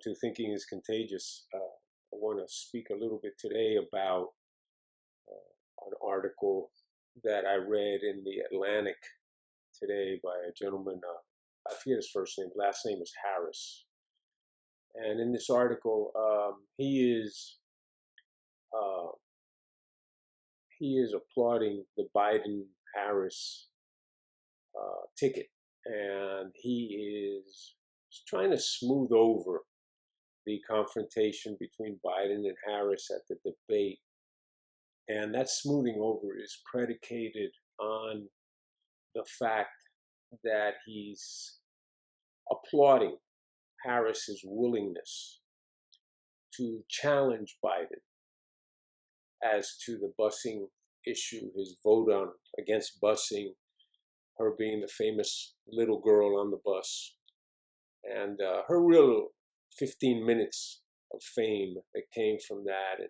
to Thinking is Contagious. I want to speak a little bit today about an article that I read in the Atlantic today by a gentleman, I forget his first name, last name is Harris. And in this article, uh, he is applauding the Biden-Harris ticket, and he is trying to smooth over the confrontation between Biden and Harris at the debate. And that smoothing over is predicated on the fact that he's applauding Harris's willingness to challenge Biden as to the busing issue, his vote against busing, her being the famous little girl on the bus, and her real 15 minutes of fame that came from that, and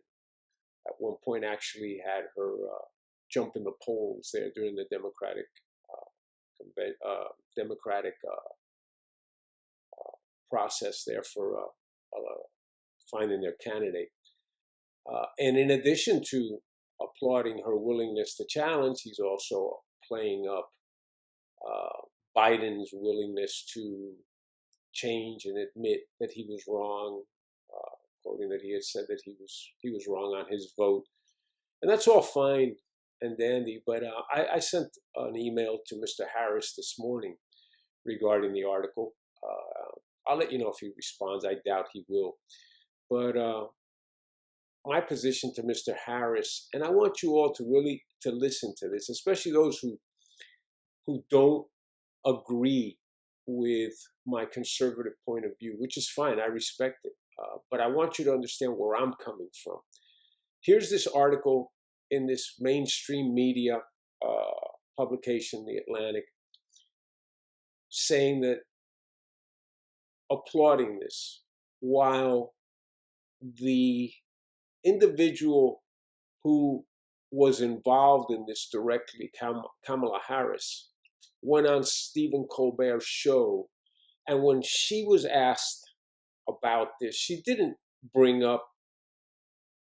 at one point actually had her jump in the polls there during the Democratic process there for finding their candidate. And in addition to applauding her willingness to challenge, he's also playing up Biden's willingness to change and admit that he was wrong, quoting that he had said that he was wrong on his vote. And that's all fine and dandy, but I sent an email to Mr. Harris this morning regarding the article. I'll let you know if he responds. I doubt he will. But my position to Mr. Harris, and I want you all to really to listen to this, especially those who don't agree with my conservative point of view, which is fine. I respect it. But I want you to understand where I'm coming from. Here's this article in this mainstream media publication, The Atlantic, saying that, applauding this, while the individual who was involved in this directly, Kamala Harris, went on Stephen Colbert's show, and when she was asked about this, she didn't bring up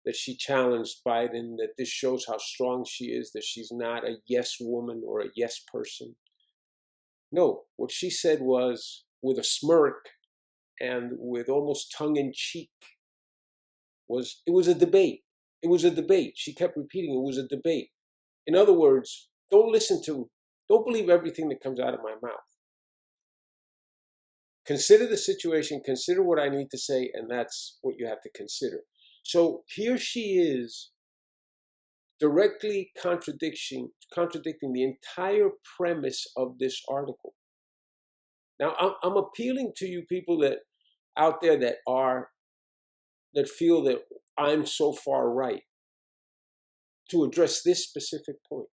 that she challenged Biden, that this shows how strong she is, that she's not a yes woman or a yes person. No, what she said was, with a smirk and with almost tongue-in-cheek, it was a debate. It was a debate. She kept repeating, it was a debate. In other words, don't believe everything that comes out of my mouth. Consider the situation, consider what I need to say, and that's what you have to consider. So here she is, directly contradicting the entire premise of this article. Now, I'm appealing to you people that out there that feel that I'm so far right to address this specific point.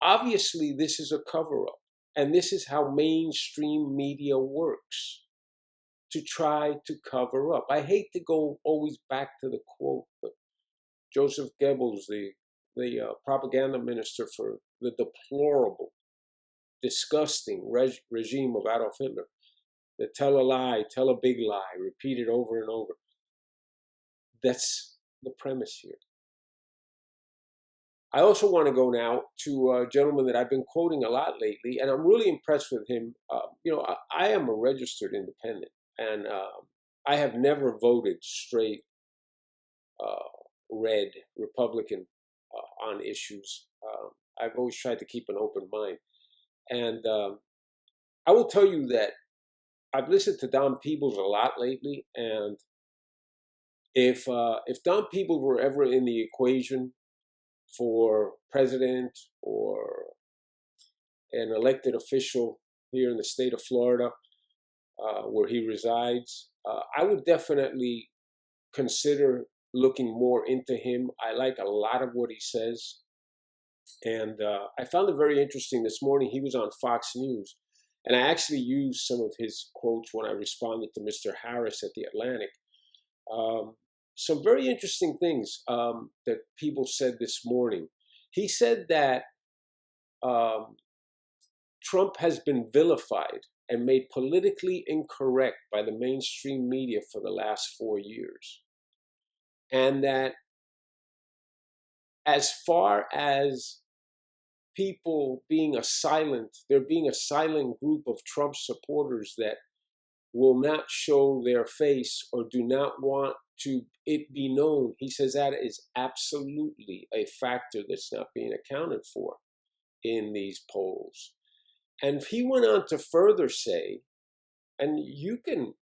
Obviously, this is a cover-up, and this is how mainstream media works, to try to cover up. I hate to go always back to the quote, but Joseph Goebbels, the propaganda minister for the deplorable, disgusting regime of Adolf Hitler, that tell a lie, tell a big lie, repeat it over and over. That's the premise here. I also want to go now to a gentleman that I've been quoting a lot lately, and I'm really impressed with him. I am a registered independent, and I have never voted straight red Republican on issues. I've always tried to keep an open mind. And I will tell you that I've listened to Don Peebles a lot lately, and if Don Peebles were ever in the equation for president or an elected official here in the state of Florida, where he resides, I would definitely consider looking more into him. I like a lot of what he says. And I found it very interesting this morning. He was on Fox News, and I actually used some of his quotes when I responded to Mr. Harris at The Atlantic. Some very interesting things that people said this morning. He said that Trump has been vilified and made politically incorrect by the mainstream media for the last 4 years. And that as far as people being there being a silent group of Trump supporters that will not show their face or do not want it be known. He says that is absolutely a factor that's not being accounted for in these polls. And he went on to further say, and you can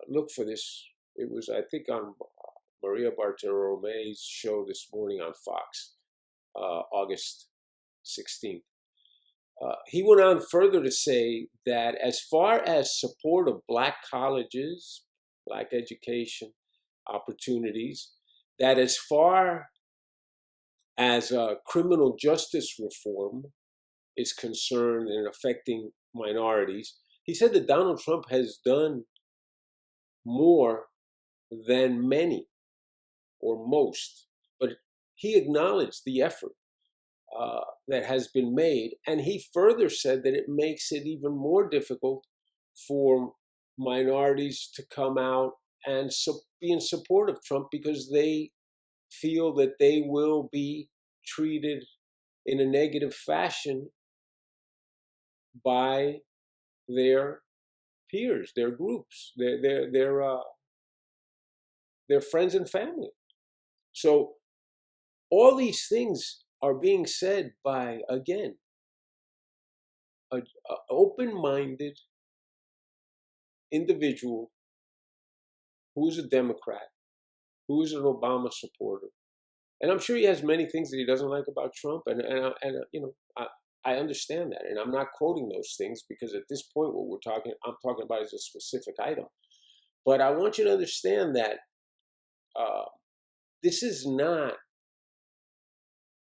look for this, it was, I think, on Maria Bartiromo's show this morning on Fox, August 16th. He went on further to say that as far as support of Black colleges, Black education opportunities, that as far as criminal justice reform is concerned and affecting minorities, he said that Donald Trump has done more than many or most, but he acknowledged the effort that has been made. And he further said that it makes it even more difficult for minorities to come out and be in support of Trump because they feel that they will be treated in a negative fashion by their peers, their groups, their friends and family. So all these things are being said by, again, an open-minded individual who's a Democrat, who's an Obama supporter. And I'm sure he has many things that he doesn't like about Trump, and you know, I understand that, and I'm not quoting those things because at this point, what I'm talking about is a specific item. But I want you to understand that this is not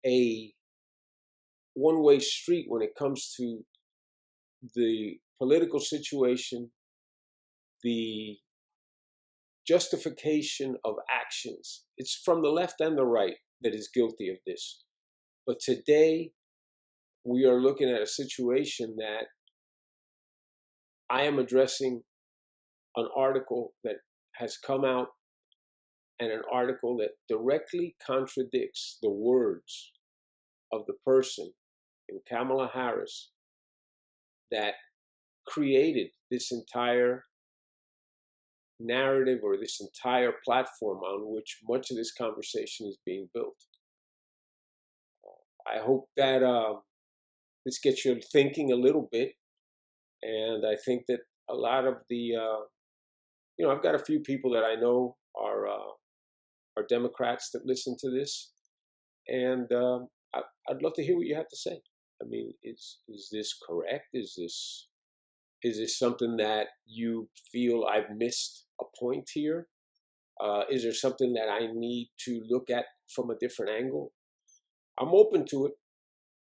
a one-way street when it comes to the political situation, the justification of actions. It's from the left and the right that is guilty of this. But today, we are looking at a situation that I am addressing an article that has come out, and an article that directly contradicts the words of the person in Kamala Harris that created this entire narrative or this entire platform on which much of this conversation is being built. I hope that this gets you thinking a little bit, and I think that a lot of the, I've got a few people that I know are Democrats that listen to this, and I'd love to hear what you have to say. I mean, is this correct? Is this something that you feel I've missed a point here? Is there something that I need to look at from a different angle? I'm open to it,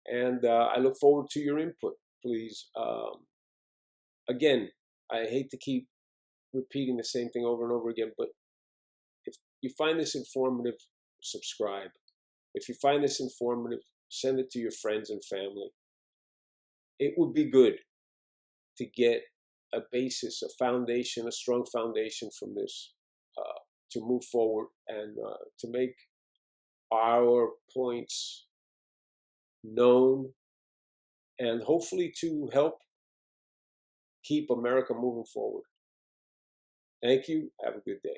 and I look forward to your input, please. Again, I hate to keep repeating the same thing over and over again, but if you find this informative, subscribe. If you find this informative, send it to your friends and family. It would be good to get a basis, a foundation, a strong foundation from this to move forward and to make our points known, and hopefully to help keep America moving forward. Thank you. Have a good day.